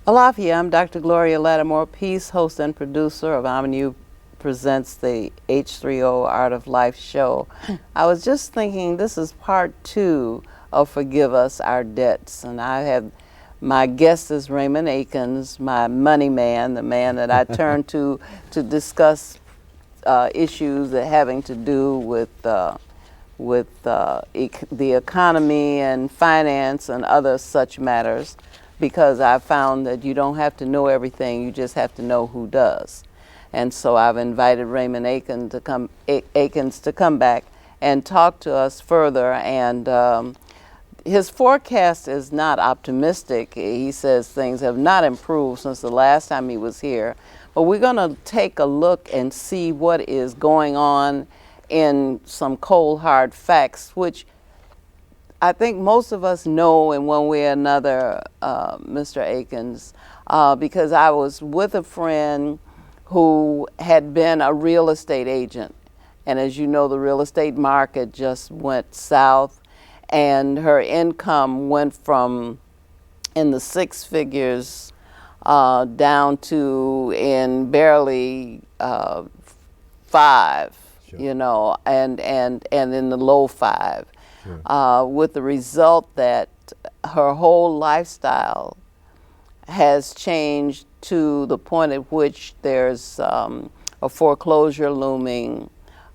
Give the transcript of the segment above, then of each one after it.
Alafia, I'm Dr. Gloria Lattimore, Peace, host and producer of Avenue Presents the H3O Art of Life show. I was just thinking this is part 2 of Forgive Us Our Debts, and I have my guest is Raymond Aikens, my money man, the man that I turn to discuss issues that having to do with the economy and finance and other such matters, because I've found that you don't have to know everything, you just have to know who does. And so I've invited Raymond Aikens to come back and talk to us further. And his forecast is not optimistic. He says things have not improved since the last time he was here. But we're going to take a look and see what is going on in some cold, hard facts, which I think most of us know in one way or another, Mr. Aikens, because I was with a friend who had been a real estate agent. And as you know, the real estate market just went south, and her income went from in the 6 figures down to in barely 5, sure. You know, and in the low 5. Sure. With the result that her whole lifestyle has changed to the point at which there's a foreclosure looming,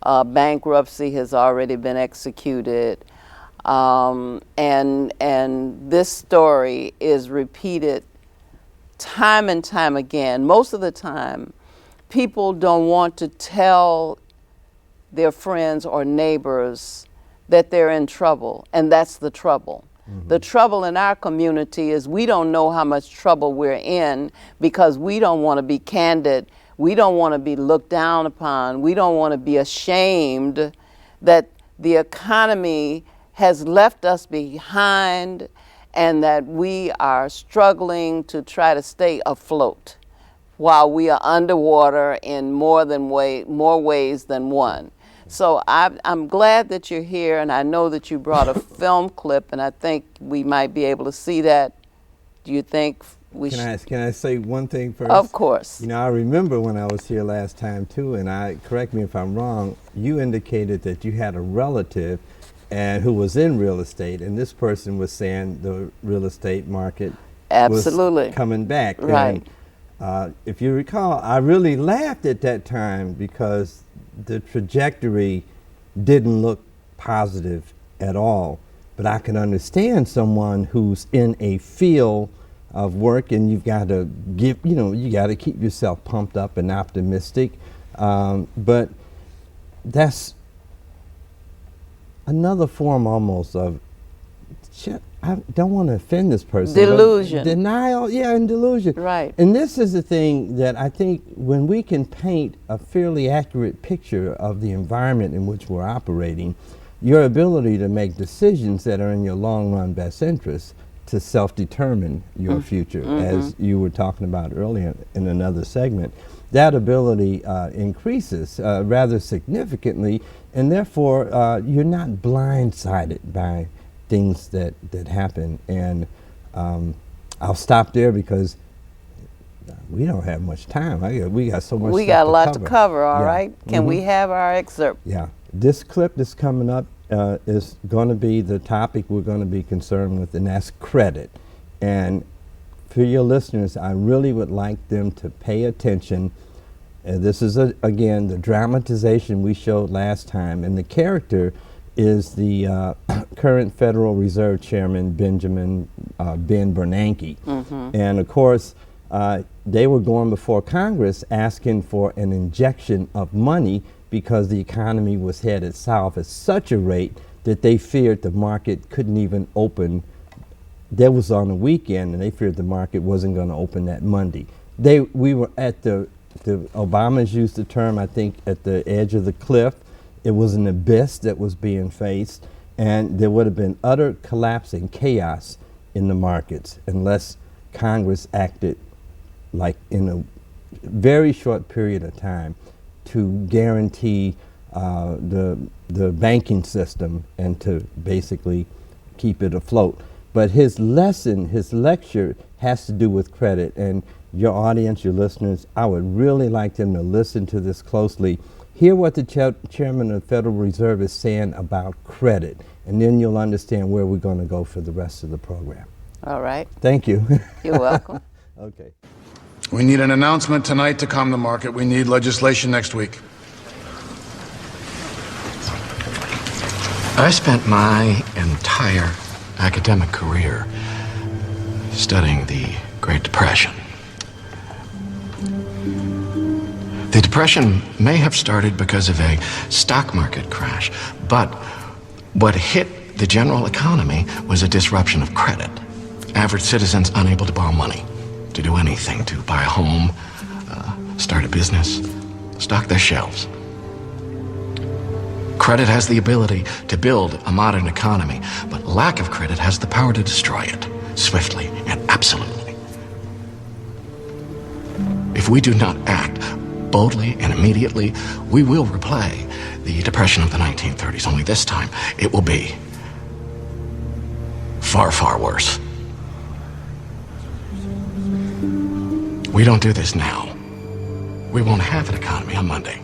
bankruptcy has already been executed, and this story is repeated time and time again. Most of the time, people don't want to tell their friends or neighbors that they're in trouble, and that's the trouble. Mm-hmm. The trouble in our community is we don't know how much trouble we're in because we don't want to be candid. We don't want to be looked down upon. We don't want to be ashamed that the economy has left us behind and that we are struggling to try to stay afloat while we are underwater in more ways than one. So I'm glad that you're here, and I know that you brought a film clip, and I think we might be able to see that. Do you think we should? Can I say one thing first? Of course. You know, I remember when I was here last time too, and correct me if I'm wrong, you indicated that you had a relative who was in real estate, and this person was saying the real estate market absolutely was coming back. Right. And if you recall, I really laughed at that time because the trajectory didn't look positive at all. But I can understand someone who's in a field of work, and you've got to you got to keep yourself pumped up and optimistic. But that's another form almost of, I don't want to offend this person. Delusion. Denial, yeah, and delusion. Right. And this is the thing that I think when we can paint a fairly accurate picture of the environment in which we're operating, your ability to make decisions that are in your long run best interest to self-determine your future, as you were talking about earlier in another segment, that ability increases rather significantly, and therefore you're not blindsided by things that happen. And I'll stop there because we don't have much time. We got so much. We got a lot to to cover. All right. Can we have our excerpt? Yeah. This clip that's coming up is going to be the topic we're going to be concerned with, and that's credit. And for your listeners, I really would like them to pay attention. This is again the dramatization we showed last time, and the character is the current Federal Reserve Chairman, Ben Bernanke. And of course, they were going before Congress asking for an injection of money because the economy was headed south at such a rate that they feared the market couldn't even open. That was on the weekend, and they feared the market wasn't going to open that Monday. We were at the Obamas used the term, I think, at the edge of the cliff. It was an abyss that was being faced, and there would have been utter collapse and chaos in the markets unless Congress acted like in a very short period of time to guarantee the banking system and to basically keep it afloat. But his lesson, his lecture, has to do with credit. And your audience, your listeners, I would really like them to listen to this closely. Hear what the chairman of the Federal Reserve is saying about credit, and then you'll understand where we're going to go for the rest of the program. All right. Thank you. You're welcome. Okay. We need an announcement tonight to calm the market. We need legislation next week. I spent my entire academic career studying the Great Depression. The Depression may have started because of a stock market crash, but what hit the general economy was a disruption of credit. Average citizens unable to borrow money, to do anything, to buy a home, start a business, stock their shelves. Credit has the ability to build a modern economy, but lack of credit has the power to destroy it, swiftly and absolutely. If we do not act boldly and immediately, we will replay the Depression of the 1930s, only this time it will be far, far worse. We don't do this now, we won't have an economy on Monday.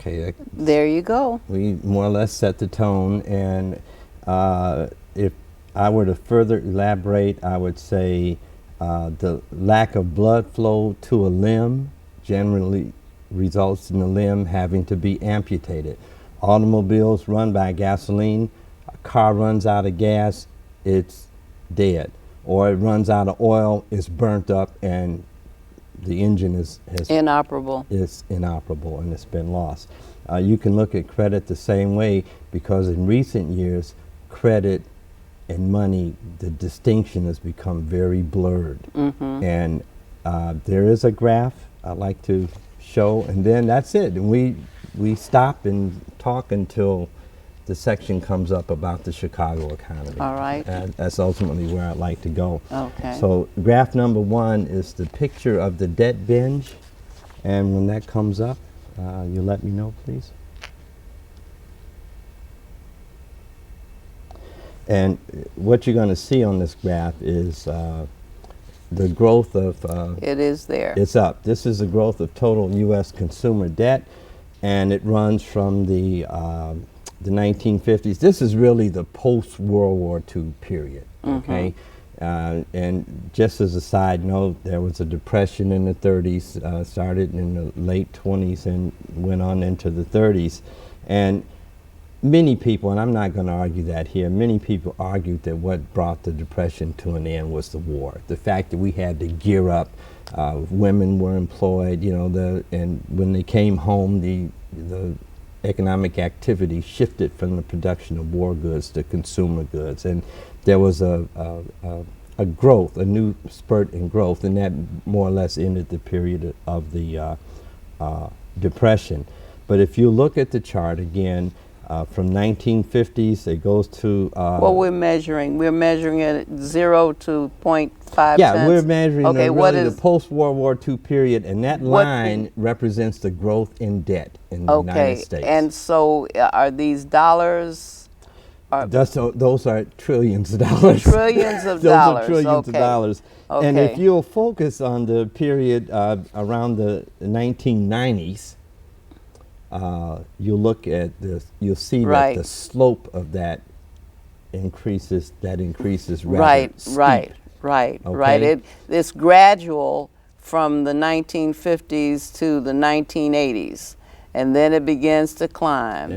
Okay. There you go. We more or less set the tone, and if I were to further elaborate, I would say the lack of blood flow to a limb generally results in the limb having to be amputated. Automobiles run by gasoline, a car runs out of gas, it's dead. Or it runs out of oil, it's burnt up, and the engine is inoperable. It's inoperable and it's been lost. You can look at credit the same way, because in recent years, credit and money, the distinction has become very blurred. Mm-hmm. And there is a graph I'd like to show, and then that's it. And we stop and talk until the section comes up about the Chicago economy. All right. And that's ultimately where I'd like to go. Okay. So graph number 1 is the picture of the debt binge. And when that comes up, you let me know, please. And what you're going to see on this graph is the growth of... it is there. It's up. This is the growth of total U.S. consumer debt, and it runs from the 1950s. This is really the post-World War II period, okay? And just as a side note, there was a depression in the 30s, started in the late 20s and went on into the 30s. And many people, and I'm not going to argue that here, many people argued that what brought the depression to an end was the war. The fact that we had to gear up, women were employed, you know, and when they came home, the economic activity shifted from the production of war goods to consumer goods, and there was a growth, a new spurt in growth, and that more or less ended the period of the depression. But if you look at the chart again, from 1950s, it goes to... well, we're measuring it at 0 to 0.5 yeah, cents. we're measuring okay, the post-World War II period, and that line represents the growth in debt in the United States. And so are these dollars? Those are trillions of dollars. Trillions of those dollars. Are trillions of dollars. Okay. And if you'll focus on the period around the 1990s, you'll look at this, you'll see that the slope of that increases rather steep. Right. It's gradual from the 1950s to the 1980s, and then it begins to climb.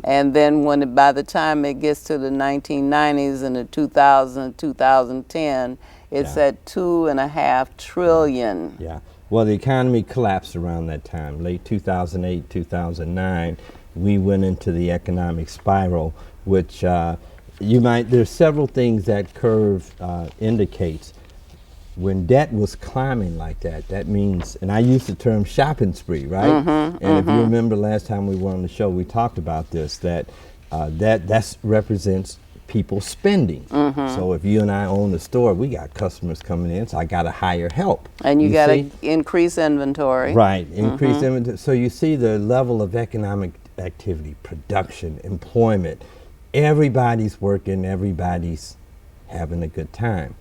And then by the time it gets to the 1990s and the 2010, it's at $2.5 trillion. Yeah. Well, the economy collapsed around that time, late 2008, 2009. We went into the economic spiral, which there's several things that curve indicates. When debt was climbing like that, that means, and I use the term shopping spree, right? If you remember last time we were on the show, we talked about this, that represents people spending. So if you and I own the store, we got customers coming in, so I got to hire help. And you got to increase inventory. Right, increase inventory. So you see the level of economic activity, production, employment. Everybody's working, everybody's having a good time.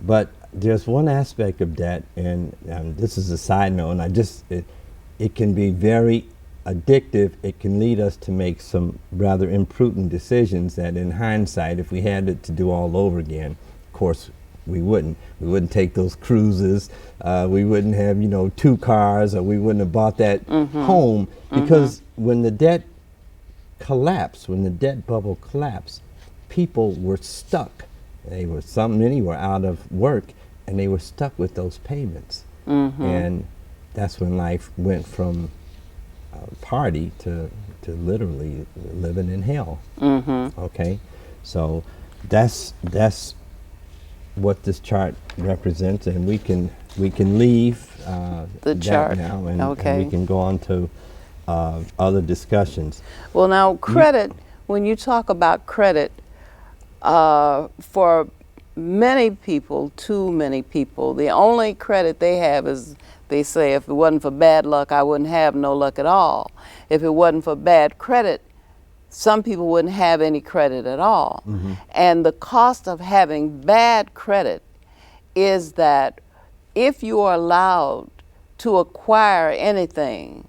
But there's one aspect of debt, and this is a side note, and it can be very addictive. It can lead us to make some rather imprudent decisions that in hindsight, if we had it to do all over again, of course, we wouldn't. We wouldn't take those cruises. We wouldn't have, 2 cars, or we wouldn't have bought that home, because when the debt collapsed, when the debt bubble collapsed, people were stuck. Many were out of work, and they were stuck with those payments. And that's when life went from party to literally living in hell. Okay, so that's what this chart represents, and we can leave the chart now, and we can go on to other discussions. Well, now credit. When you talk about credit, for many people, too many people, the only credit they have is, they say, if it wasn't for bad luck, I wouldn't have no luck at all. If it wasn't for bad credit, some people wouldn't have any credit at all. And the cost of having bad credit is that if you are allowed to acquire anything,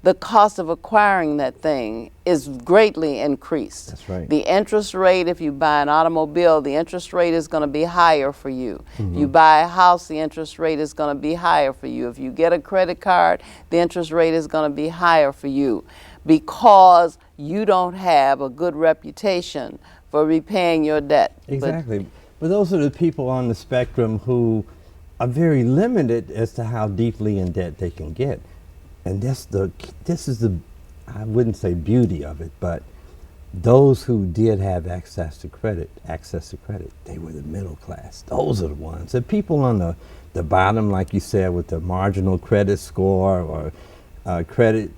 the cost of acquiring that thing is greatly increased. That's right. The interest rate, if you buy an automobile, the interest rate is going to be higher for you. If you buy a house, the interest rate is going to be higher for you. If you get a credit card, the interest rate is going to be higher for you, because you don't have a good reputation for repaying your debt. Exactly. But those are the people on the spectrum who are very limited as to how deeply in debt they can get. And this is the, I wouldn't say beauty of it, but those who did have access to credit, they were the middle class. Those are the ones. The people on the bottom, like you said, with the marginal credit score or credit,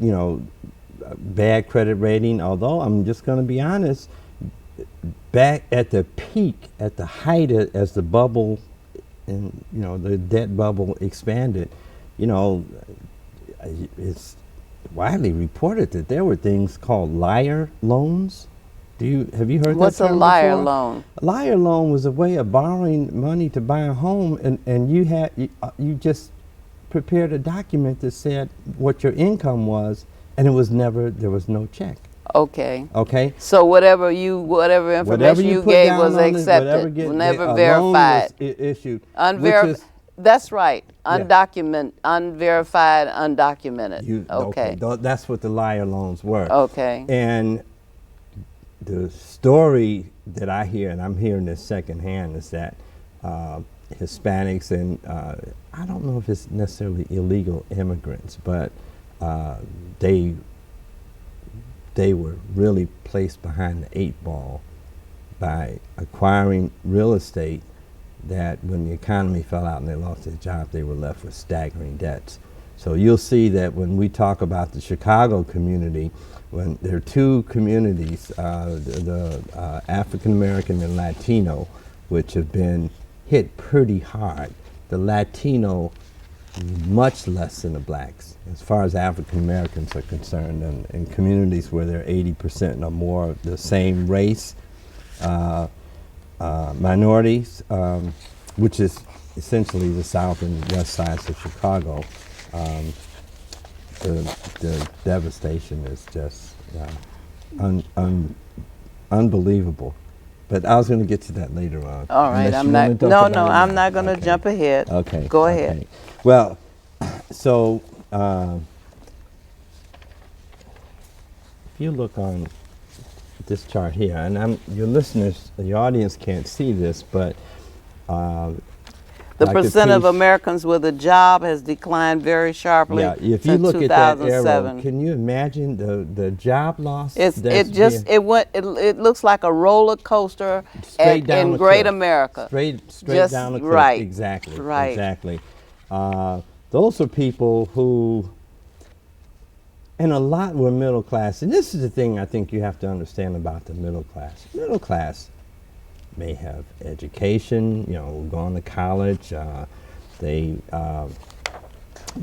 bad credit rating, although I'm just going to be honest, back at the peak, at the height as the bubble, and the debt bubble expanded, it's widely reported that there were things called liar loans. Have you heard What's that term a liar before? loan? A liar loan was a way of borrowing money to buy a home, and you just prepared a document that said what your income was, and there was no check. Okay. Okay. So whatever information you put gave down was on it, accepted, never a verified. loan was issued. That's right. Unverified, undocumented. Okay. That's what the liar loans were. Okay. And the story that I hear, and I'm hearing this secondhand, is that Hispanics and I don't know if it's necessarily illegal immigrants, but they were really placed behind the 8 ball by acquiring real estate that when the economy fell out and they lost their job, they were left with staggering debts. So you'll see that when we talk about the Chicago community, when there are 2 communities, the African American and Latino, which have been hit pretty hard. The Latino much less than the blacks, as far as African Americans are concerned, and in communities where they're 80% or more of the same race. Minorities, which is essentially the south and west sides of Chicago, the devastation is just unbelievable. But I was going to get to that later on. All right, I'm not going to jump ahead. Okay. Go ahead. Well, so if you look on this chart here, and your listeners, your audience can't see this, but the percent of Americans with a job has declined very sharply. Yeah, if you look at that arrow, can you imagine the job loss? It looks like a roller coaster in Great America. Straight down the cliff. Right. Exactly. Right. Exactly. Those are people who, and a lot were middle class. And this is the thing I think you have to understand about the middle class. Middle class may have education, gone to college. You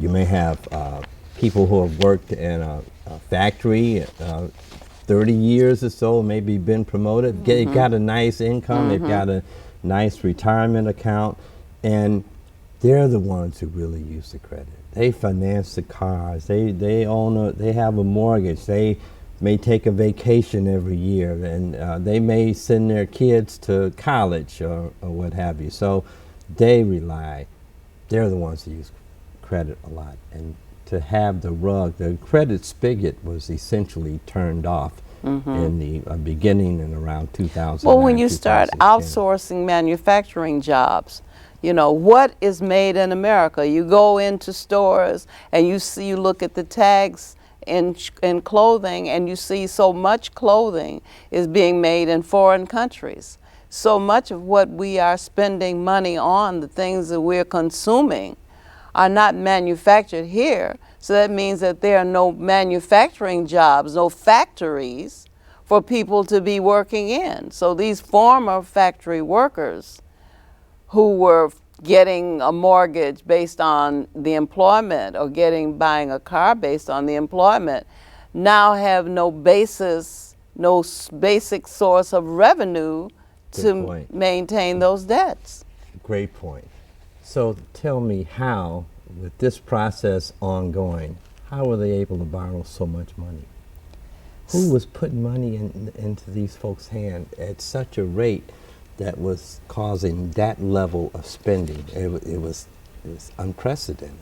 may have people who have worked in a factory 30 years or so, maybe been promoted, got a nice income, they've got a nice retirement account, and they're the ones who really use the credit. They finance the cars, they own they have a mortgage, they may take a vacation every year, and they may send their kids to college or what have you. So they're the ones who use credit a lot. And to have the credit spigot was essentially turned off in the beginning and around 2000. Well, when you start outsourcing manufacturing jobs, you know, what is made in America? You go into stores and you look at the tags in clothing, and you see so much clothing is being made in foreign countries. So much of what we are spending money on, the things that we're consuming, are not manufactured here. So that means that there are no manufacturing jobs, no factories for people to be working in. So these former factory workers who were getting a mortgage based on the employment or buying a car based on the employment now have no basis, no basic source of revenue to maintain those debts. Great point. So tell me how, with this process ongoing, how were they able to borrow so much money? Who was putting money into these folks' hands at such a rate that was causing that level of spending? It was unprecedented.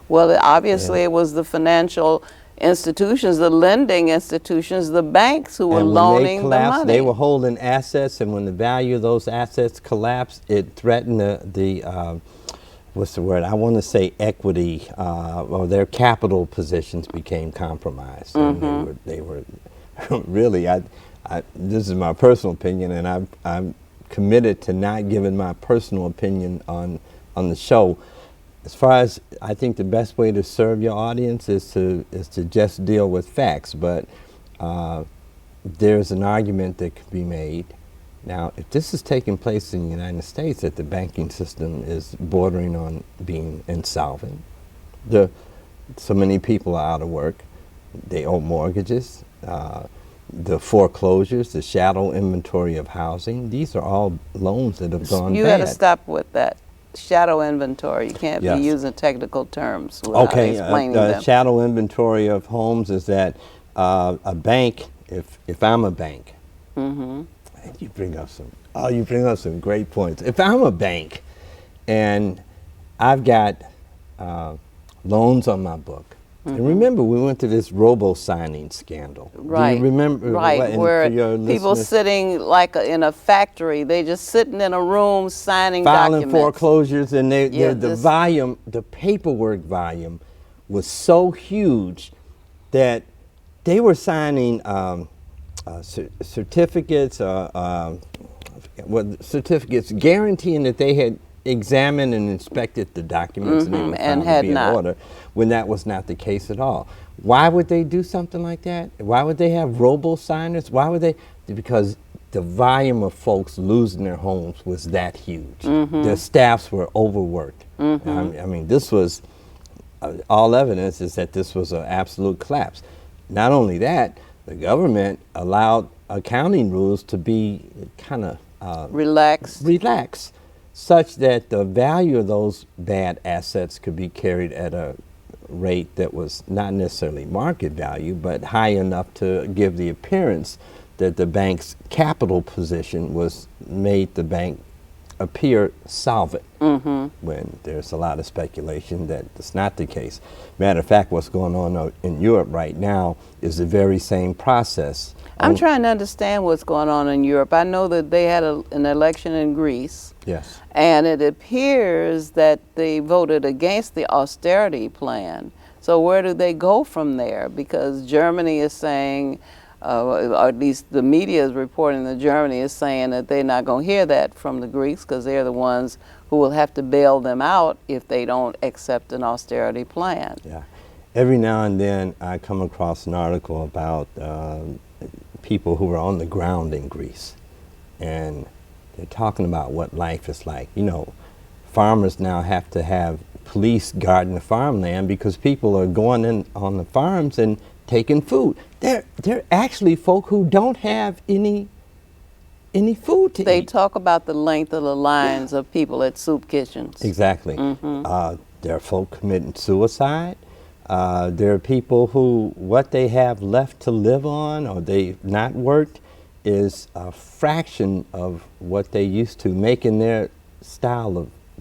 Well, obviously it was the financial institutions, the lending institutions, the banks who were loaning the money. They were holding assets, and when the value of those assets collapsed, it threatened the what's the word? I want to say equity, or their capital positions became compromised. And they were really, this is my personal opinion, and I'm committed to not giving my personal opinion on the show. As far as I think the best way to serve your audience is to just deal with facts, but there's an argument that could be made. Now, if this is taking place in the United States, that the banking system is bordering on being insolvent, so many people are out of work, they owe mortgages, the foreclosures, the shadow inventory of housing, these are all loans that have gone bad. You got to stop with that. Shadow inventory. You can't be using technical terms without explaining them. Shadow inventory of homes is that a bank, if I'm a bank, you bring up some great points. If I'm a bank and I've got loans on my book, and remember we went to this robo-signing scandal. Right. Do you remember? Right, where people sitting like in a factory, they just sitting in a room signing filing documents. Foreclosures, and the paperwork volume was so huge that they were signing certificates guaranteeing that they had examined and inspected the documents and they were found to be in order, when that was not the case at all. Why would they do something like that? Why would they have robo-signers? Why would they? Because the volume of folks losing their homes was that huge. Their staffs were overworked. I mean, this was, all evidence is that this was an absolute collapse. Not only that, the government allowed accounting rules to be kind of relaxed, such that the value of those bad assets could be carried at a rate that was not necessarily market value, but high enough to give the appearance that the bank's capital position made the bank appear solvent, when there's a lot of speculation that it's not the case. Matter of fact, what's going on in Europe right now is the very same process. I'm trying to understand what's going on in Europe. I know that they had an election in Greece. Yes. And it appears that they voted against the austerity plan. So where do they go from there? Because Germany is saying, or at least the media is reporting that Germany is saying that they're not going to hear that from the Greeks, because they're the ones who will have to bail them out if they don't accept an austerity plan. Yeah. Every now and then I come across an article about people who are on the ground in Greece, and they're talking about what life is like. You know, farmers now have to have police guarding the farmland because people are going in on the farms and taking food. They're actually folk who don't have any food to They eat. talk about the length of the lines of people at soup kitchens. Exactly. There are folk committing suicide. There are people who what they have left to live on or they've not worked is a fraction of what they used to, making their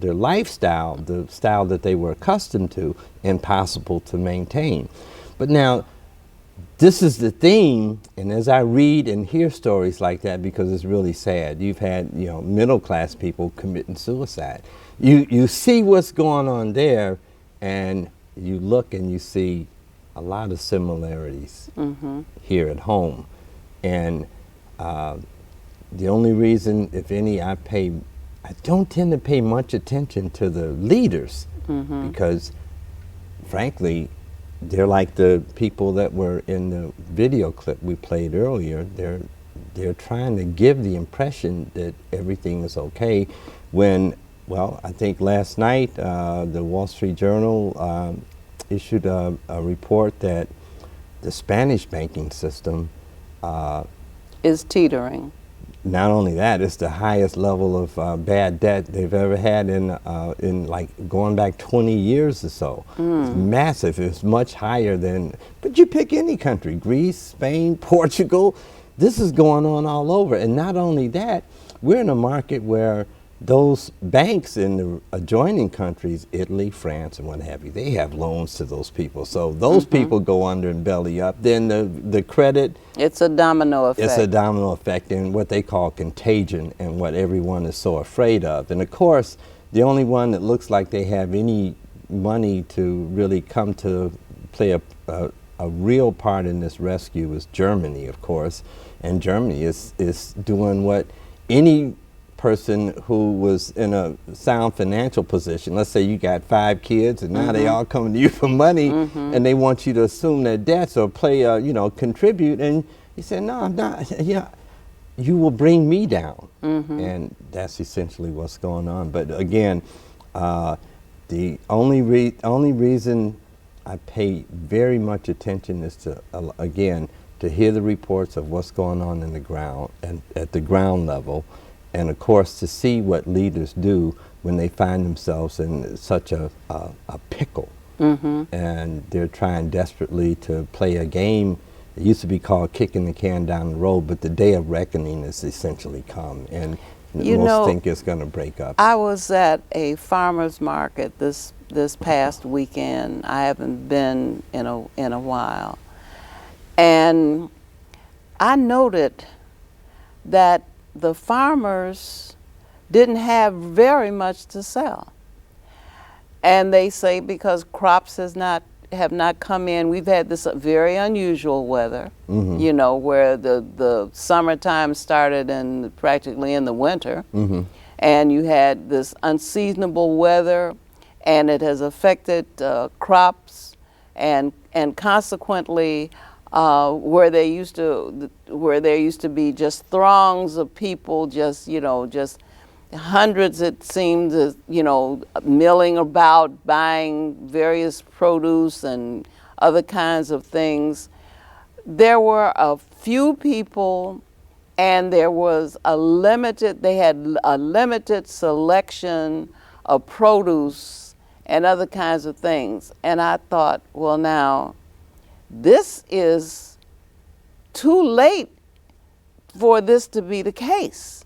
lifestyle, the style that they were accustomed to, impossible to maintain. But now, this is the theme, and as I read and hear stories like that, because it's really sad, you've had middle class people committing suicide. You see what's going on there, and you look and you see a lot of similarities here at home. And the only reason, if any, I don't tend to pay much attention to the leaders because, frankly, they're like the people that were in the video clip we played earlier. They're trying to give the impression that everything is okay when, well, I think last night the Wall Street Journal issued a report that the Spanish banking system Is teetering. not only that, it's the highest level of bad debt they've ever had in like going back 20 years or so. It's massive. It's much higher than, but you pick any country, Greece, Spain, Portugal, this is going on all over. And not only that, we're in a market where those banks in the adjoining countries, Italy, France, and what have you, they have loans to those people. So those people go under and belly up. Then the credit, It's a domino effect. it's a domino effect and what they call contagion and what everyone is so afraid of. And of course, the only one that looks like they have any money to really come to play a real part in this rescue is Germany, of course. And Germany is doing what any person who was in a sound financial position, let's say you got 5 kids and now they all coming to you for money and they want you to assume their debts or play contribute, and you say, no, I'm not, you will bring me down. And that's essentially what's going on. But again, the only reason I pay very much attention is to, again, to hear the reports of what's going on in the ground and at the ground level. And of course, to see what leaders do when they find themselves in such a pickle. And they're trying desperately to play a game. It used to be called kicking the can down the road, but the day of reckoning has essentially come. And most think it's going to break up. I was at a farmer's market this past weekend. I haven't been in a while. And I noted that the farmers didn't have very much to sell. And they say because crops have not come in. We've had this very unusual weather, where the summertime started practically in the winter. And you had this unseasonable weather, and it has affected crops, and consequently, where there used to be just throngs of people, just hundreds, it seemed, milling about, buying various produce and other kinds of things. There were a few people, and they had a limited selection of produce and other kinds of things. And I thought, well, now, this is too late for this to be the case,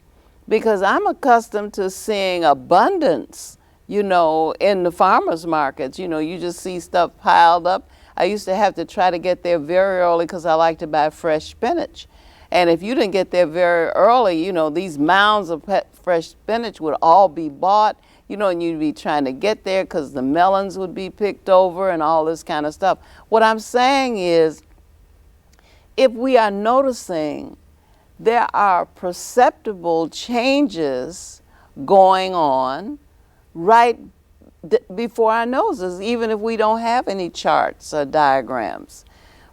because I'm accustomed to seeing abundance, in the farmers markets. You just see stuff piled up. I used to have to try to get there very early because I like to buy fresh spinach. And if you didn't get there very early, these mounds of fresh spinach would all be bought, and you'd be trying to get there because the melons would be picked over and all this kind of stuff. What I'm saying is, if we are noticing there are perceptible changes going on right before our noses, even if we don't have any charts or diagrams.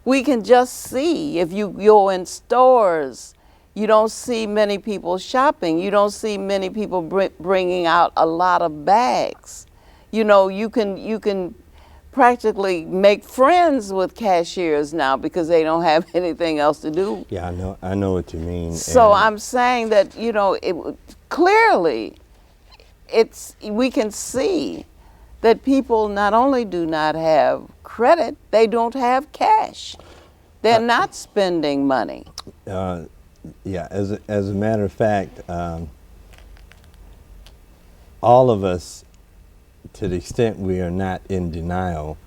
We can just see, if you go in stores, you don't see many people shopping. You don't see many people bringing out a lot of bags. you know, you can practically make friends with cashiers now because they don't have anything else to do. Yeah, I know what you mean. So and I'm saying that, you know, clearly we can see that people not only do not have credit, they don't have cash. They're not spending money. Yeah, as a matter of fact, all of us, to the extent we are not in denial,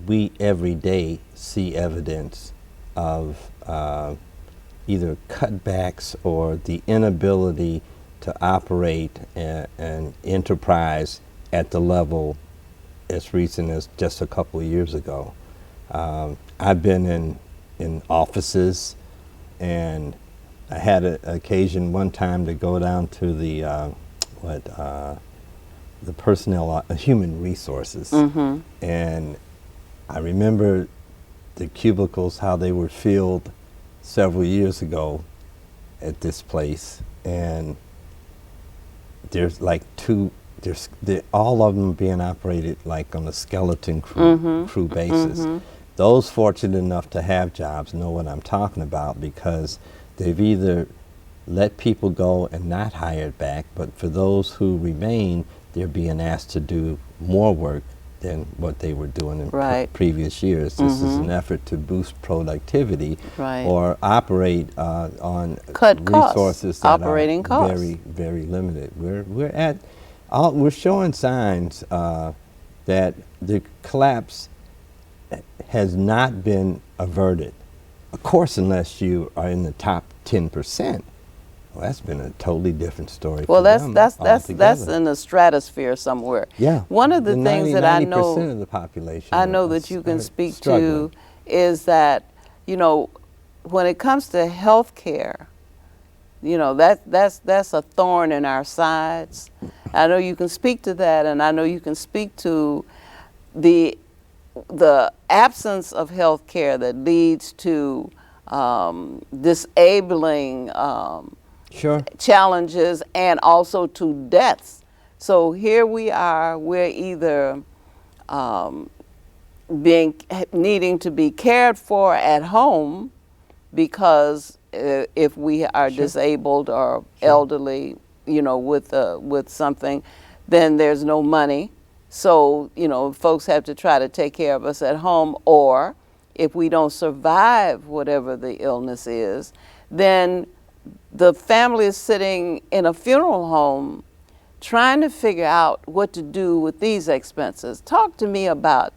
we every day see evidence of either cutbacks or the inability to operate an enterprise at the level as recent as just a couple of years ago. I've been in offices, and I had an occasion one time to go down to the personnel, human resources, and I remember the cubicles, how they were filled several years ago at this place, and there's like all of them being operated like on a skeleton crew basis. Those fortunate enough to have jobs know what I'm talking about, because they've either let people go and not hired back, but for those who remain, they're being asked to do more work than what they were doing in previous years. This is an effort to boost productivity or operate on cut resources costs, that operating are costs. very, very limited. We're showing signs that the collapse has not been averted. Of course, unless you are in the top 10%. Well, that's been a totally different story. Well, for them that's altogether. in the stratosphere somewhere. Yeah. One of the things that I know 90% of the population. I know that you can speak struggling. to is that, you know, when it comes to health care, you know, that's a thorn in our sides. I know you can speak to that, and I know you can speak to the absence of health care that leads to disabling challenges and also to deaths. So here we are, we're either needing to be cared for at home because if we are disabled or elderly, you know, with something, then there's no money. So, you know, folks have to try to take care of us at home, or if we don't survive whatever the illness is, then the family is sitting in a funeral home trying to figure out what to do with these expenses. Talk to me about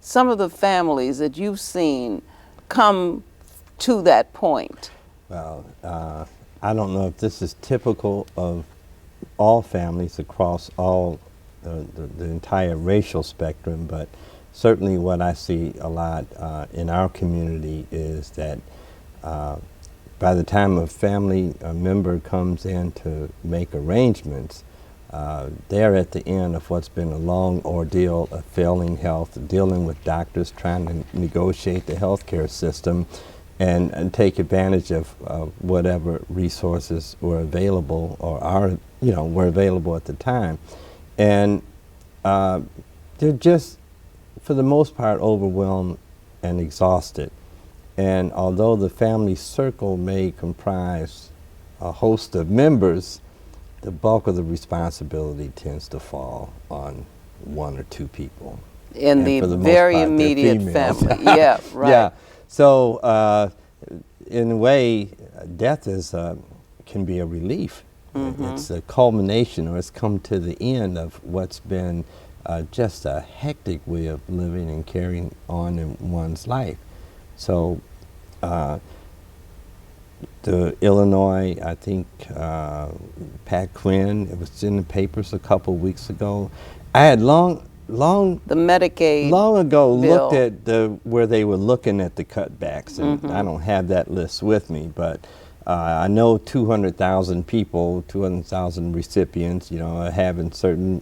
some of the families that you've seen come to that point. Well, I don't know if this is typical of all families across all the entire racial spectrum, but certainly what I see a lot in our community is that by the time a family member comes in to make arrangements, they're at the end of what's been a long ordeal of failing health, dealing with doctors, trying to negotiate the healthcare system, and take advantage of whatever resources were available or were available at the time. And they're just, for the most part, overwhelmed and exhausted. And although the family circle may comprise a host of members, the bulk of the responsibility tends to fall on one or two people. In the very immediate family. Yeah, right. Yeah. So in a way, death can be a relief. It's a culmination, or it's come to the end of what's been just a hectic way of living and carrying on in one's life. So the Illinois, I think Pat Quinn, it was in the papers a couple weeks ago. I had long the Medicaid long ago bill. looked at where they were looking at the cutbacks, and I don't have that list with me, but I know 200,000 people, 200,000 recipients, are having certain,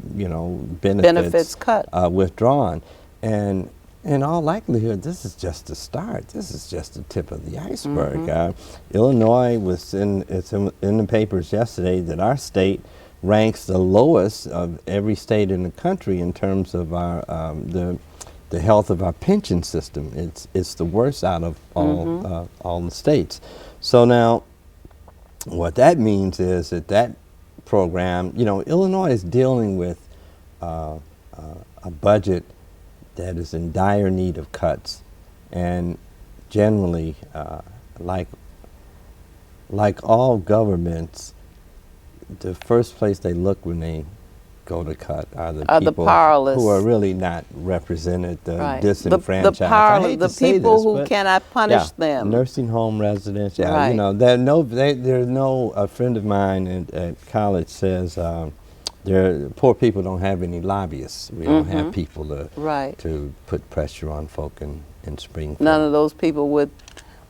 benefits cut, withdrawn, and in all likelihood, this is just the start. This is just the tip of the iceberg. Illinois it's in the papers yesterday that our state ranks the lowest of every state in the country in terms of our the health of our pension system. It's the worst out of all the states. So now, what that means is that program, you know, Illinois is dealing with a budget that is in dire need of cuts, and generally, like all governments, the first place they look when they go to cut are the people powerless, who are really not represented, the right. disenfranchised. The powerless, I hate the to say people this, who but cannot punish yeah, them. Nursing home residents, yeah, right. you know, there's no. A friend of mine at college says poor people don't have any lobbyists. We don't have people to put pressure on folk in Springfield. None of those people with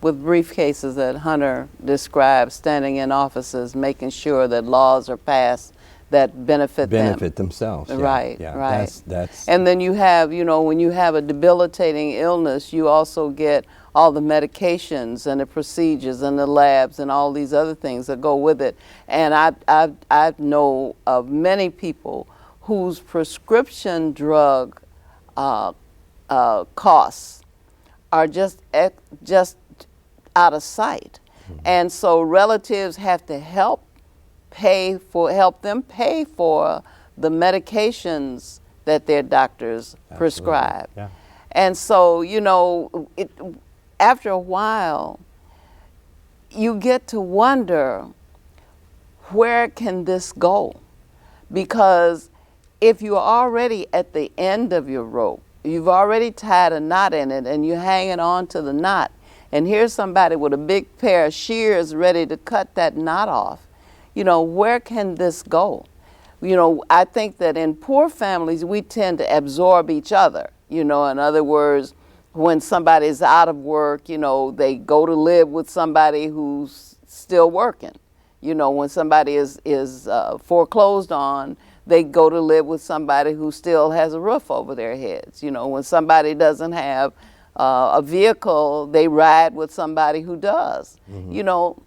briefcases that Hunter described, standing in offices, making sure that laws are passed that benefit themselves. Yeah, right, yeah, right. That's and then you have, you know, when you have a debilitating illness, you also get all the medications and the procedures and the labs and all these other things that go with it. And I know of many people whose prescription drug costs are just out of sight. And so relatives have to help them pay for the medications that their doctors prescribe. Yeah. And so, you know, after a while, you get to wonder, where can this go? Because if you're already at the end of your rope, you've already tied a knot in it and you're hanging on to the knot, and here's somebody with a big pair of shears ready to cut that knot off, you know, where can this go? You know, I think that in poor families, we tend to absorb each other. You know, in other words, when somebody's out of work, you know, they go to live with somebody who's still working. You know, when somebody is foreclosed on, they go to live with somebody who still has a roof over their heads. You know, when somebody doesn't have a vehicle, they ride with somebody who does. You know,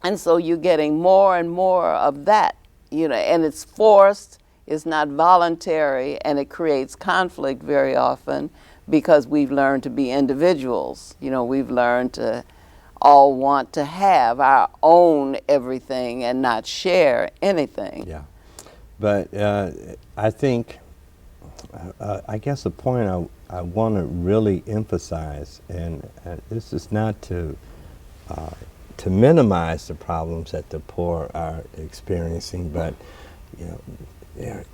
and so you're getting more and more of that, you know, and it's forced, it's not voluntary, and it creates conflict very often because we've learned to be individuals. You know, we've learned to all want to have our own everything and not share anything. Yeah, but I think, I guess the point I want to really emphasize, and this is not to minimize the problems that the poor are experiencing, but you know, they're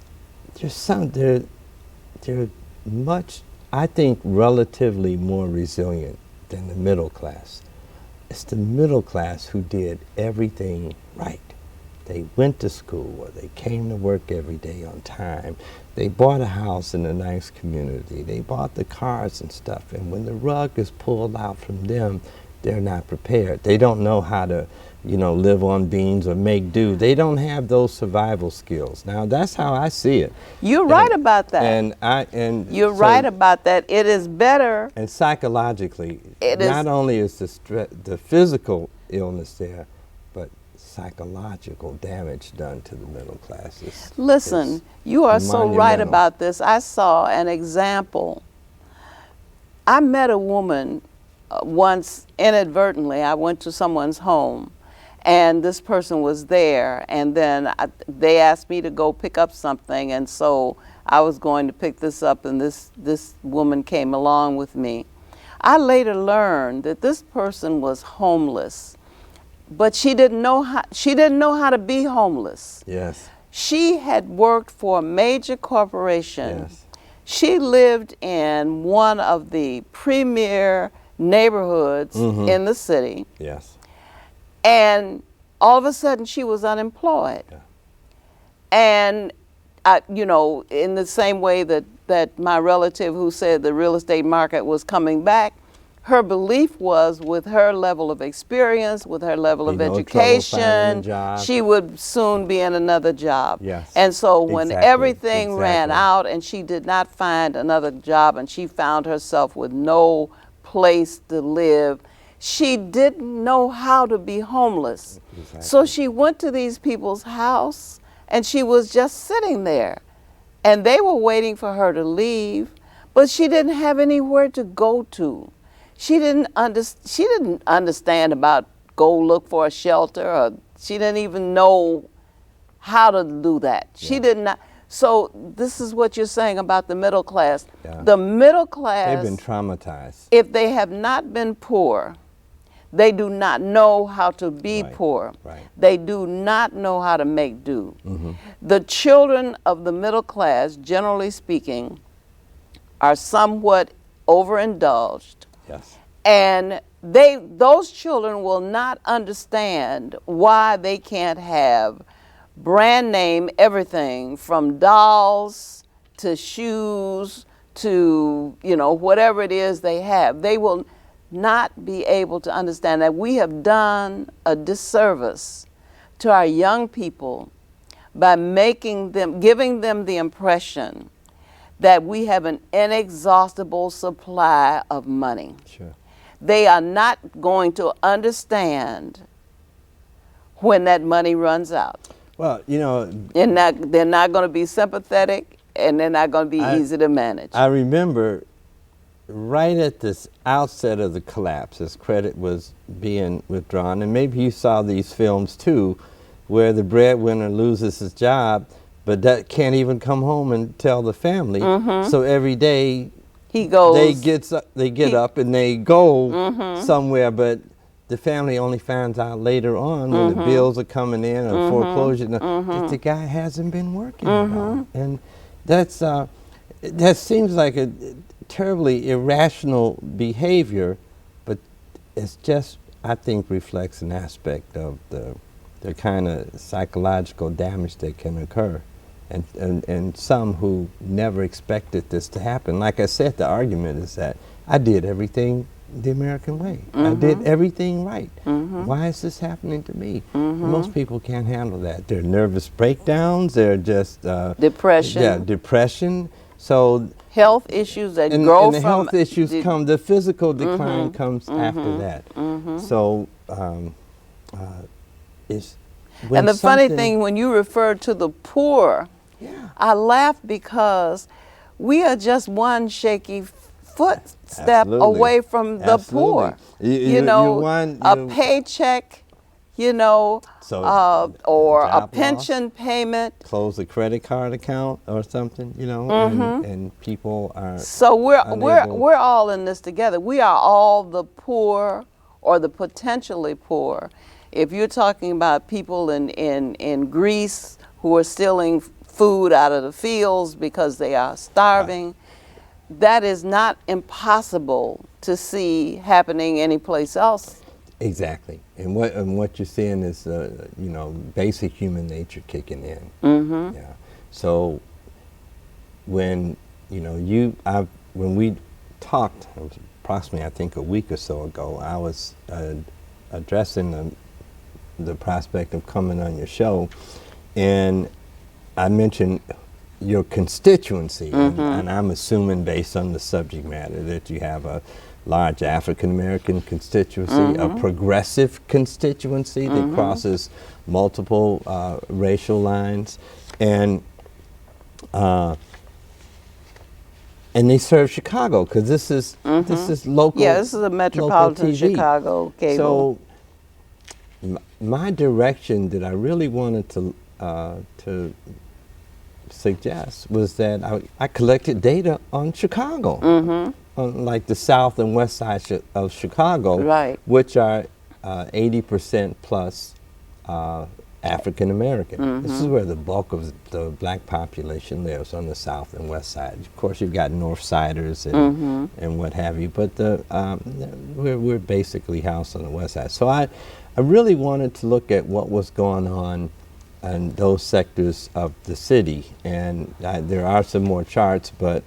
much, I think, relatively more resilient than the middle class. It's the middle class who did everything right. They went to school, or they came to work every day on time. They bought a house in a nice community. They bought the cars and stuff. And when the rug is pulled out from them, they're not prepared. They don't know how to, you know, live on beans or make do. They don't have those survival skills. Now, that's how I see it. You're right about that. You're right about that. It is better. And psychologically, not only is the physical illness there, but psychological damage done to the middle classes. Listen, you are so right monumental. about this. I saw an example. I met a woman once inadvertently. I went to someone's home, and this person was there, and then they asked me to go pick up something, and so I was going to pick this up, and this woman came along with me. I later learned that this person was homeless, but she didn't know how to be homeless. Yes. She had worked for a major corporation. Yes. She lived in one of the premier neighborhoods in the city. Yes. And all of a sudden she was unemployed. Yeah. And you know, in the same way that my relative who said the real estate market was coming back, her belief was, with her level of experience, with her level of education, she would soon be in another job. Yes. And so when everything ran out and she did not find another job and she found herself with no place to live, she didn't know how to be homeless. Exactly. So she went to these people's house and she was just sitting there. And they were waiting for her to leave, but she didn't have anywhere to go to. She didn't understand about go look for a shelter, or she didn't even know how to do that. Yeah. She did not. So this is what you're saying about the middle class. Yeah. The middle class, they've been traumatized. If they have not been poor, they do not know how to be poor. Right. They do not know how to make do. The children of the middle class, generally speaking, are somewhat overindulged. Yes. And those children will not understand why they can't have brand name everything from dolls to shoes to, whatever it is they have. They will not be able to understand that. We have done a disservice to our young people by giving them the impression that we have an inexhaustible supply of money. Sure. They are not going to understand when that money runs out. Well, they're not going to be sympathetic, and they're not going to be easy to manage. I remember right at this outset of the collapse, as credit was being withdrawn, and maybe you saw these films too, where the breadwinner loses his job, but that can't even come home and tell the family. So every day he goes. They get up and they go somewhere, but the family only finds out later on when the bills are coming in or foreclosure that the guy hasn't been working at all. And that seems like a terribly irrational behavior, but it's just, I think, reflects an aspect of the kind of psychological damage that can occur. And some who never expected this to happen. Like I said, the argument is that I did everything the American way. I did everything right. Why is this happening to me? Most people can't handle that. They're nervous breakdowns. They're just depression. Yeah, depression. So health issues that and grow the from health issues come. The physical decline comes after that. So and the funny thing, when you refer to the poor, I laugh because we are just one shaky footstep away from the poor. A paycheck, or a pension payment. Close a credit card account or something, and people are. So we're all in this together. We are all the poor or the potentially poor. If you're talking about people in Greece who are stealing food out of the fields because they are starving, that is not impossible to see happening anyplace else. Exactly, and what you're seeing is basic human nature kicking in. Yeah. So when when we talked, it was approximately I think a week or so ago, I was addressing the prospect of coming on your show, and I mentioned your constituency, and I'm assuming based on the subject matter that you have a large African American constituency, a progressive constituency that crosses multiple racial lines, and they serve Chicago because this is local. Yeah, this is a metropolitan Chicago cable. So my direction that I really wanted to suggest was that I collected data on Chicago, on like the south and west side of Chicago, which are 80% plus African American. This is where the bulk of the black population lives, on the south and west side. Of course, you've got North Siders and what have you, but we're basically housed on the west side. So I really wanted to look at what was going on in those sectors of the city, and there are some more charts, but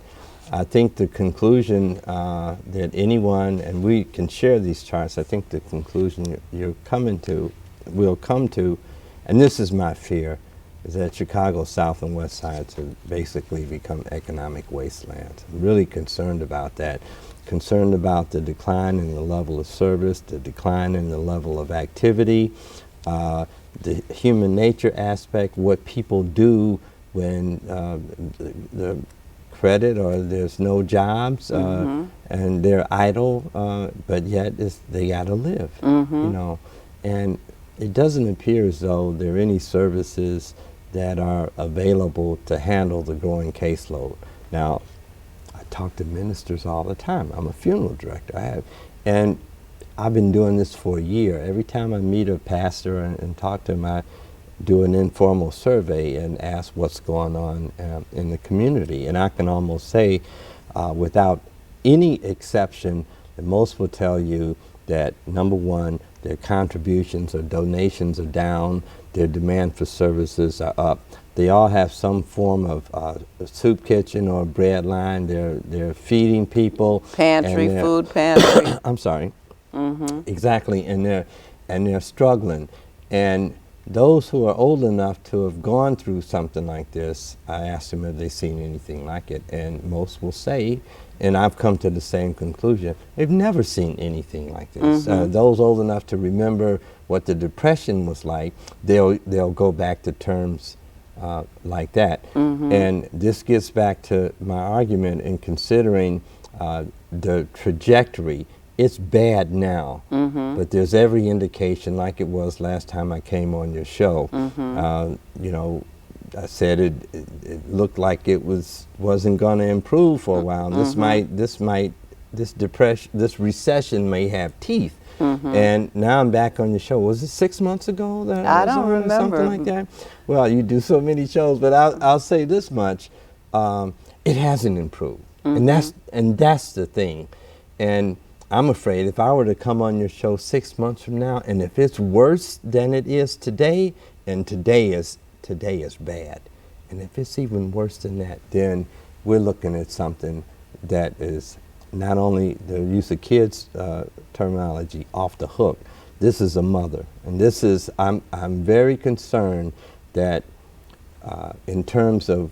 I think the conclusion that anyone, and we can share these charts, I think the conclusion we'll come to, and this is my fear, is that Chicago's south and west sides have basically become economic wastelands. I'm really concerned about that. Concerned about the decline in the level of service, the decline in the level of activity, the human nature aspect, what people do when the credit or there's no jobs and they're idle, but yet they got to live, you know. And it doesn't appear as though there are any services that are available to handle the growing caseload. Now, I talk to ministers all the time. I'm a funeral director. And I've been doing this for a year. Every time I meet a pastor and talk to him, I do an informal survey and ask what's going on in the community. And I can almost say, without any exception, that most will tell you that, number one, their contributions or donations are down, their demand for services are up. They all have some form of a soup kitchen or a bread line. They're feeding people. Pantry, food pantry. I'm sorry. Exactly, and they're struggling. And those who are old enough to have gone through something like this, I asked them if they've seen anything like it, and most will say, and I've come to the same conclusion, they've never seen anything like this. Those old enough to remember what the Depression was like, they'll go back to terms like that. And this gets back to my argument in considering the trajectory. It's bad now, but there's every indication, like it was last time I came on your show. You know, I said it looked like it wasn't going to improve for a while. This recession may have teeth. And now I'm back on your show. Was it 6 months ago that I don't remember. something like that? Well, you do so many shows, but I'll say this much: it hasn't improved, and that's the thing. And I'm afraid if I were to come on your show 6 months from now, and if it's worse than it is today, and today is bad, and if it's even worse than that, then we're looking at something that is not only the use of kids' terminology off the hook. This is a mother, and this is I'm very concerned that in terms of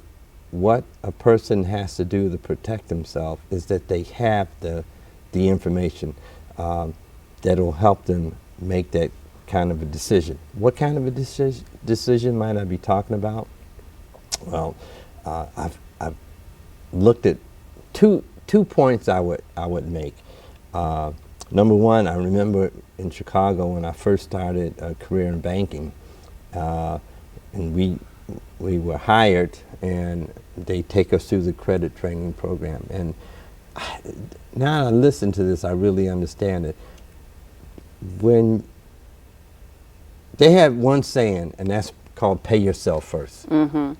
what a person has to do to protect themselves is that they have the information that will help them make that kind of a decision. What kind of a decision might I be talking about? Well, I've looked at two points I would make. Number one, I remember in Chicago when I first started a career in banking, and we were hired, and they take us through the credit training program. And now I listen to this, I really understand it. When they have one saying, and that's called "pay yourself first." And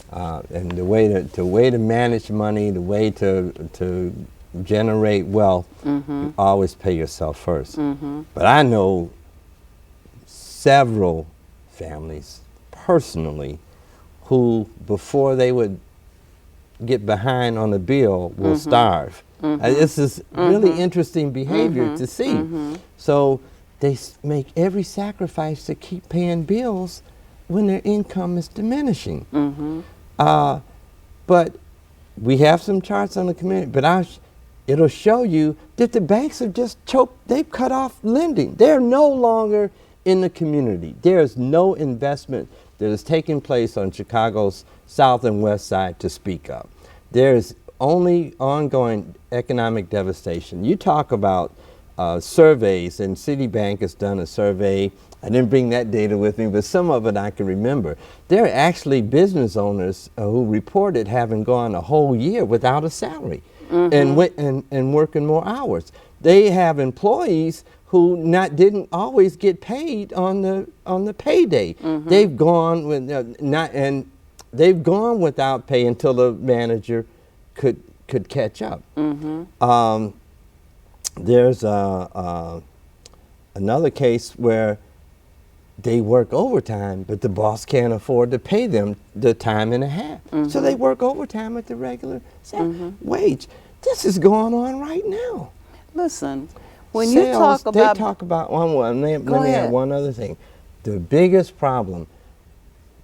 the way to manage money, the way to generate wealth, you always pay yourself first. But I know several families personally who, before they would get behind on the bill, will starve. This is really interesting behavior to see. So they make every sacrifice to keep paying bills when their income is diminishing. But we have some charts on the community, but it'll show you that the banks have just choked, they've cut off lending. They're no longer in the community. There's no investment that is taking place on Chicago's south and west side to speak of. There's only ongoing economic devastation. You talk about surveys, and Citibank has done a survey. I didn't bring that data with me, but some of it I can remember. There are actually business owners who reported having gone a whole year without a salary and working more hours. They have employees who didn't always get paid on the payday. They've gone they've gone without pay until the manager could catch up. There's another case where they work overtime, but the boss can't afford to pay them the time and a half. So they work overtime at the regular wage. This is going on right now. Listen, when you talk about... They talk about let me add one other thing. The biggest problem,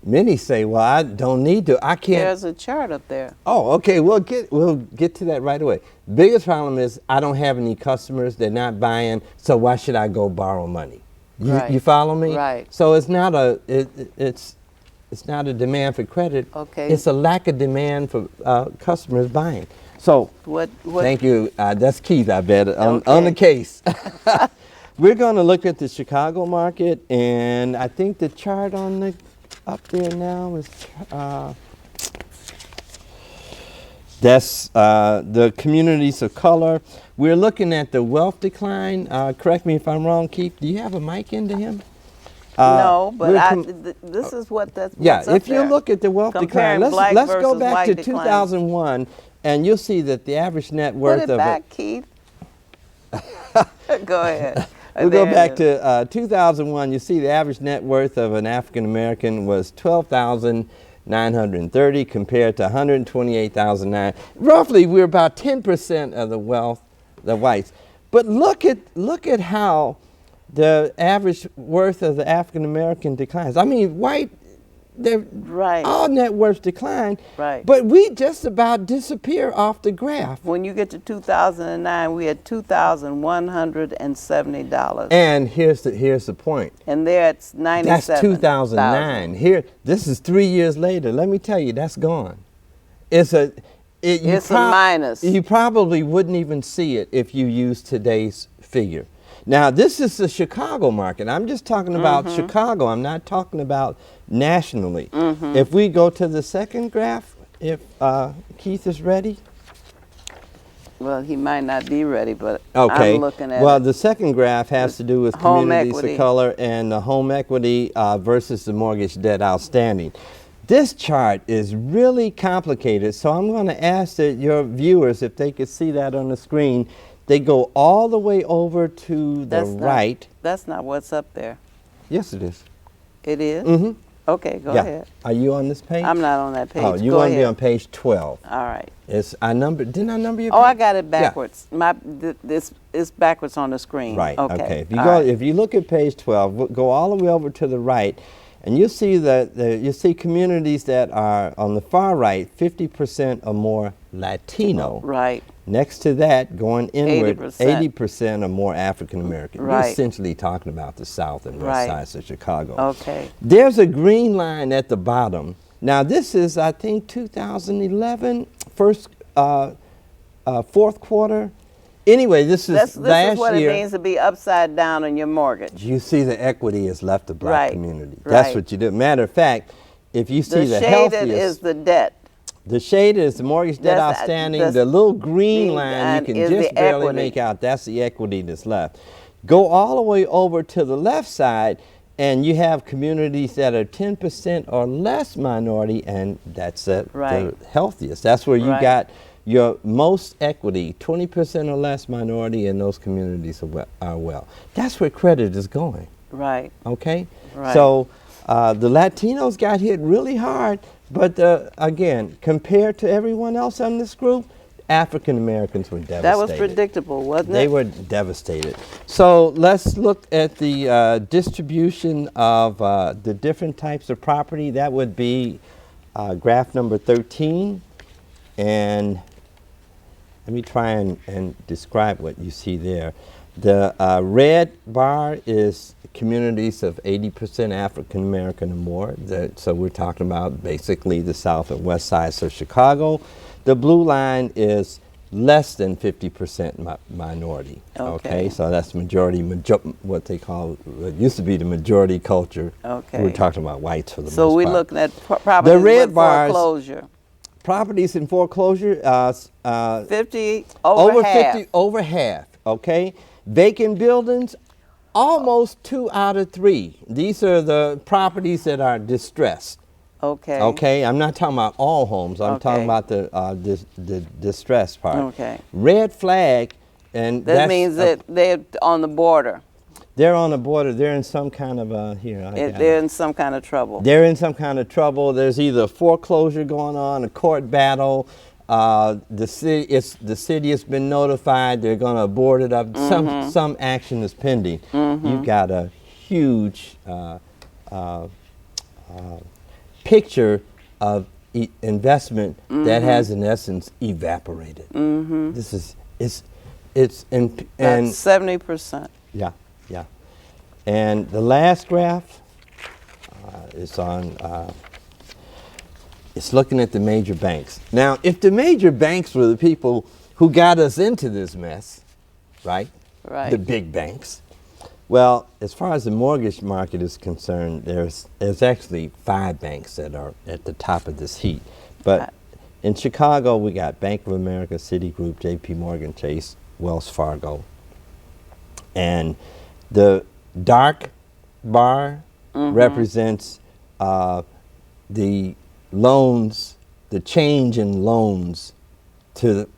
many say, well, I don't need to, I can't. There's a chart up there. Oh, okay, we'll get to that right away. Biggest problem is I don't have any customers, they're not buying, so why should I go borrow money? Right. You follow me? Right. So it's not a it's not a demand for credit. Okay. It's a lack of demand for customers buying. So What? thank you. That's Keith, I bet, on Okay. the case. We're going to look at the Chicago market, and I think the chart on the up there now is that's the communities of color. We're looking at the wealth decline. Correct me if I'm wrong, Keith. Do you have a mic into him? No, but we're this is what that's. Yeah, what's up if you there. look at the wealth Comparing decline, black let's go versus back white to decline. 2001, and you'll see that the average net worth Put it of back, Keith. Go ahead. We'll go There back it is. to 2001. You see the average net worth of an African American was $12,930 compared to $128,009. Roughly, we're about 10% of the wealth, the whites. But look at how the average worth of the African American declines. I mean, white, Right. all net worths decline, Right. but we just about disappear off the graph. When you get to 2009, we had $2,170, And here's the point. and there it's 97. That's 2009. Here, this is 3 years later. Let me tell you, that's gone. It's a minus. You probably wouldn't even see it if you use today's figure. Now, this is the Chicago market. I'm just talking about Chicago. I'm not talking about nationally. If we go to the second graph, if Keith is ready. Well, he might not be ready, but Okay. I'm looking at well, it. the second graph has to do with Home communities equity. of color and the home equity versus the mortgage debt outstanding. This chart is really complicated, so I'm going to ask that your viewers, if they could see that on the screen, they go all the way over to the right. That's not what's up there. Yes, it is. It is? Mm-hmm. Okay, go Yeah. ahead. Are you on this page? I'm not on that page. Oh, you go want to be ahead. on page 12. All right. Didn't I number your Oh, page? I got it Yeah. backwards. This is backwards on the screen. Right. Okay. If you All go, right. if you look at page 12, go all the way over to the right, and you'll see that you see communities that are on the far right, 50% or more Latino. Right. Next to that, going inward, 80%. 80% or more African American. We're Right. essentially talking about the South and West Right. sides of Chicago. Okay. There's a green line at the bottom. Now this is, I think, 2011, fourth quarter. Anyway, this is This last is what year. it means to be upside down on your mortgage. You see the equity has left the black Right, community. That's right. what you do. Matter of fact, if you see The the shaded healthiest, is the debt. the shaded is the mortgage debt That's- outstanding. that's- The little green green line you line can is just the barely equity. make out. That's the equity that's left. Go all the way over to the left side, and you have communities that are 10% or less minority, and that's the Right. healthiest. That's where you Right. got your most equity, 20% or less minority in those communities are well. That's where credit is going. Right. Okay? Right. So the Latinos got hit really hard, but again, compared to everyone else in this group, African Americans were devastated. That was predictable, wasn't They it? were devastated. So let's look at the distribution of the different types of property. That would be graph number 13. And let me try and describe what you see there. The red bar is communities of 80% African American or more. So we're talking about basically the south and west sides of Chicago. The blue line is less than 50% minority. Okay. So that's majority, what they call, what used to be the majority culture. Okay. We're talking about whites for the most So part. we're looking at properties red with bars- foreclosure. Properties in foreclosure, 50 over half. 50, over half, okay? Vacant buildings, almost 2 out of 3. These are the properties that are distressed, Okay. okay? I'm not talking about all homes. I'm talking Okay. about the distressed part. Okay. Red flag, and That that's means that they're on the border. they're on the border. They're in some kind of They're in some kind of trouble. They're in some kind of trouble. There's either a foreclosure going on, a court battle. The city has been notified. They're going to board it up. Some action is pending. You've got a huge picture of investment that has, in essence, evaporated. This is it's and That's 70%. yeah, yeah. And the last graph is on, it's looking at the major banks. Now, if the major banks were the people who got us into this mess, right? Right. The big banks. Well, as far as the mortgage market is concerned, there's actually 5 banks that are at the top of this heat. But in Chicago, we got Bank of America, Citigroup, J.P. Morgan Chase, Wells Fargo. And the dark bar represents the loans, the change in loans to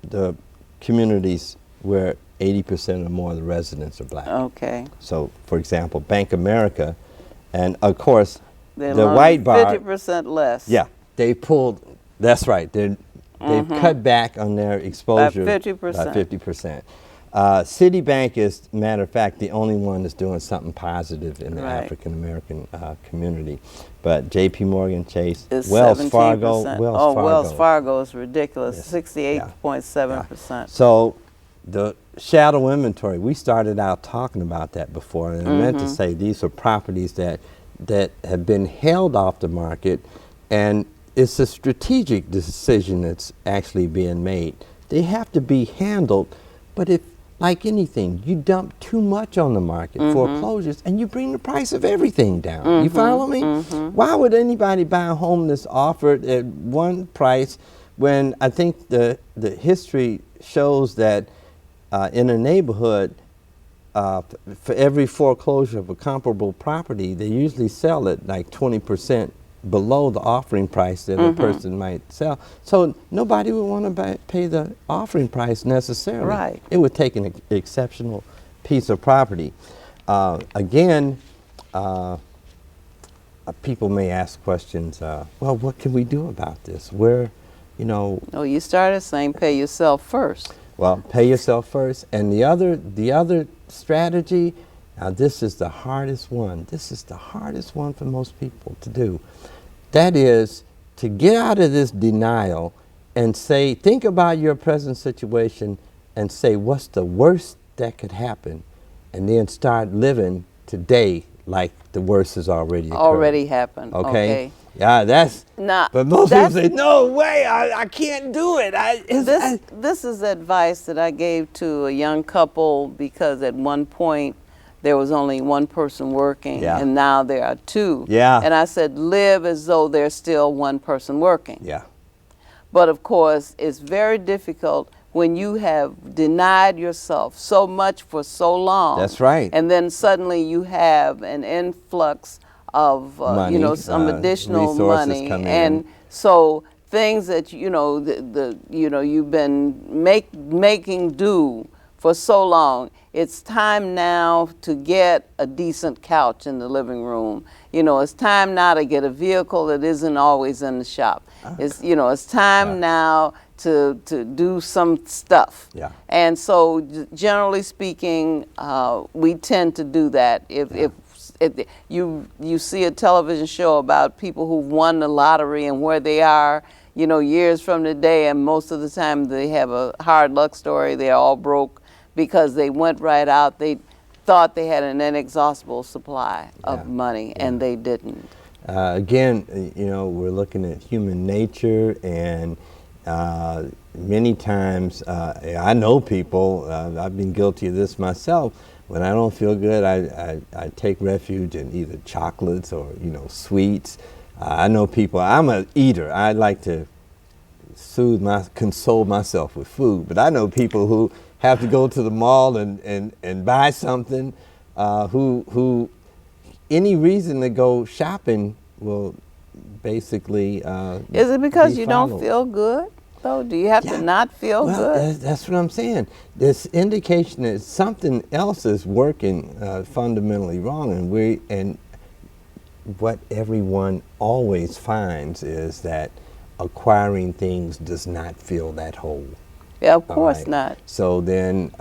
the communities where 80% or more of the residents are black. Okay. So, for example, Bank America, and of course, They're the loaning white bar. 50% less. Yeah, they pulled. That's right. They've cut back on their exposure By 50%. By 50%. Citibank is, matter of fact, the only one that's doing something positive in the Right. African American community. But J.P. Morgan Chase, It's Wells 17%. Fargo, Wells Fargo is ridiculous. Yes. 68.7%. So the shadow inventory, we started out talking about that before, and I meant to say these are properties that have been held off the market, and it's a strategic decision that's actually being made. They have to be handled, but if, like anything, you dump too much on the market, foreclosures, and you bring the price of everything down. You follow me? Why would anybody buy a home that's offered at one price when I think the history shows that in a neighborhood, for every foreclosure of a comparable property, they usually sell it like 20% below the offering price that a person might sell. So nobody would want to pay the offering price necessarily. Right. It would take an exceptional piece of property. Again, people may ask questions, well, what can we do about this? Where, you know... No, you started saying pay yourself first. Well, pay yourself first. And the other strategy, now this is the hardest one. This is the hardest one for most people to do. That is to get out of this denial and say, think about your present situation and say, what's the worst that could happen? And then start living today like the worst has already occurred. Already happened. Okay? Yeah, that's... but most people say, no way, I can't do it. This is advice that I gave to a young couple because at one point there was only one person working, and now there are 2. Yeah. And I said, live as though there's still one person working. Yeah. But of course, it's very difficult when you have denied yourself so much for so long. That's right. And then suddenly you have an influx of money, you know, some additional money, and so things that you know you've been making do for so long. It's time now to get a decent couch in the living room. You know, it's time now to get a vehicle that isn't always in the shop. It's, you know, it's time now to do some stuff. Yeah. And so generally speaking, we tend to do that. If you see a television show about people who've won the lottery and where they are, you know, years from today, and most of the time they have a hard luck story. They're all broke because they went right out. They thought they had an inexhaustible supply of money, and they didn't. Again, you know, we're looking at human nature, and many times, I know people, I've been guilty of this myself. When I don't feel good, I take refuge in either chocolates or, you know, sweets. I know people, I'm an eater. I like to console myself with food, but I know people who have to go to the mall and buy something, who any reason to go shopping will basically Is it because you don't feel good, though? Do you have to not feel good? That's what I'm saying. This indication that something else is working fundamentally wrong, and what everyone always finds is that acquiring things does not fill that hole. Yeah, of course not. So then...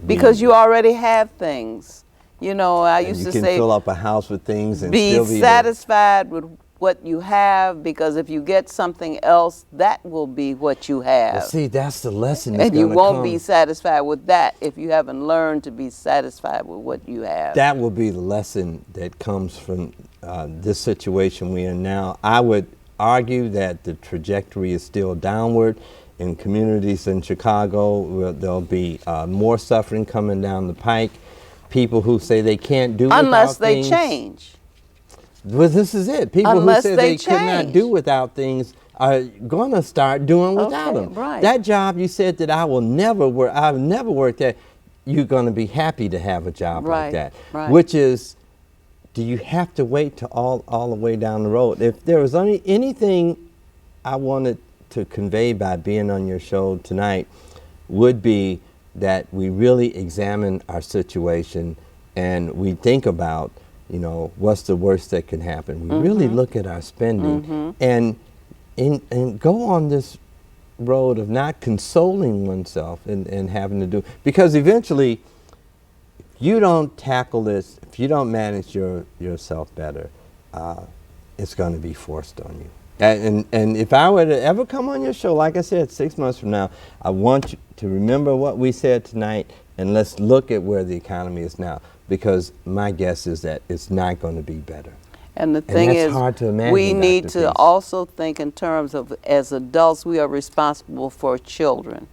because you already have things. You know, I used to say... You can fill up a house with things and be still be satisfied with what you have, because if you get something else, that will be what you have. Well, see, that's the lesson that's and you gonna won't be come. satisfied with that if you haven't learned to be satisfied with what you have. That will be the lesson that comes from this situation we're in now. I would argue that the trajectory is still downward. In communities in Chicago, there'll be more suffering coming down the pike. People who say they can't do Unless without they things. change. Well, this is it. People Unless who say they could not change. do without things are going to start doing without Okay, them. right. That job you said that I will never work, I've never worked at, you're going to be happy to have a job like Right, that. right. Which is, do you have to wait to all the way down the road? If there was only anything I wanted to convey by being on your show tonight, would be that we really examine our situation and we think about, you know, what's the worst that can happen. We really look at our spending and go on this road of not consoling oneself and having to do, because eventually if you don't tackle this, if you don't manage yourself better, it's going to be forced on you. And if I were to ever come on your show, like I said, 6 months from now, I want you to remember what we said tonight, and let's look at where the economy is now, because my guess is that it's not going to be better. And the thing that's is, hard to imagine, we need Dr. to Peace. also think in terms of, as adults, we are responsible for children.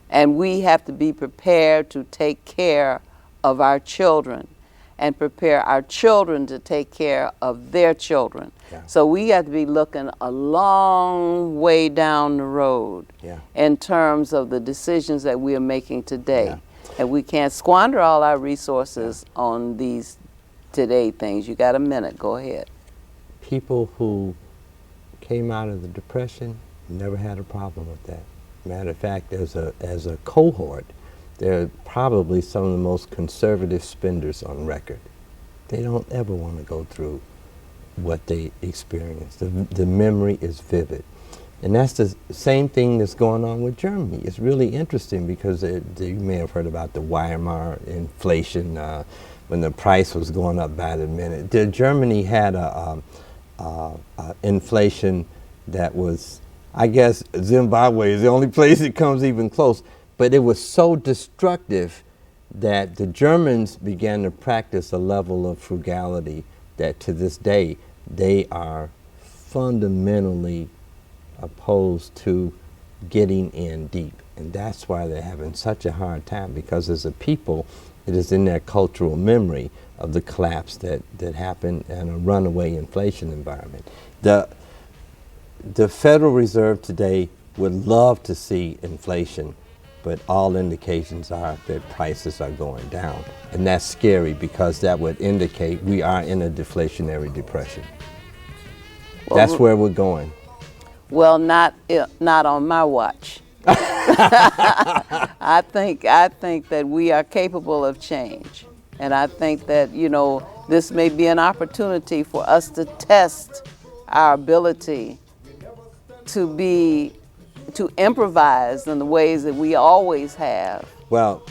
And we have to be prepared to take care of our children and prepare our children to take care of their children. Yeah. So we have to be looking a long way down the road Yeah. in terms of the decisions that we are making today. Yeah. And we can't squander all our resources on these today things. You got a minute, go ahead. People who came out of the Depression never had a problem with that. Matter of fact, as a cohort, they're probably some of the most conservative spenders on record. They don't ever want to go through what they experienced. The memory is vivid. And that's the same thing that's going on with Germany. It's really interesting because you may have heard about the Weimar inflation when the price was going up by the minute. Germany had a inflation that was, I guess Zimbabwe is the only place it comes even close, but it was so destructive that the Germans began to practice a level of frugality that to this day they are fundamentally opposed to getting in deep. And that's why they're having such a hard time, because as a people, it is in their cultural memory of the collapse that happened in a runaway inflation environment. The Federal Reserve today would love to see inflation, but all indications are that prices are going down. And that's scary because that would indicate we are in a deflationary depression. Well, that's where we're going. Well, not on my watch. I think that we are capable of change. And I think that, you know, this may be an opportunity for us to test our ability to improvise in the ways that we always have. Well,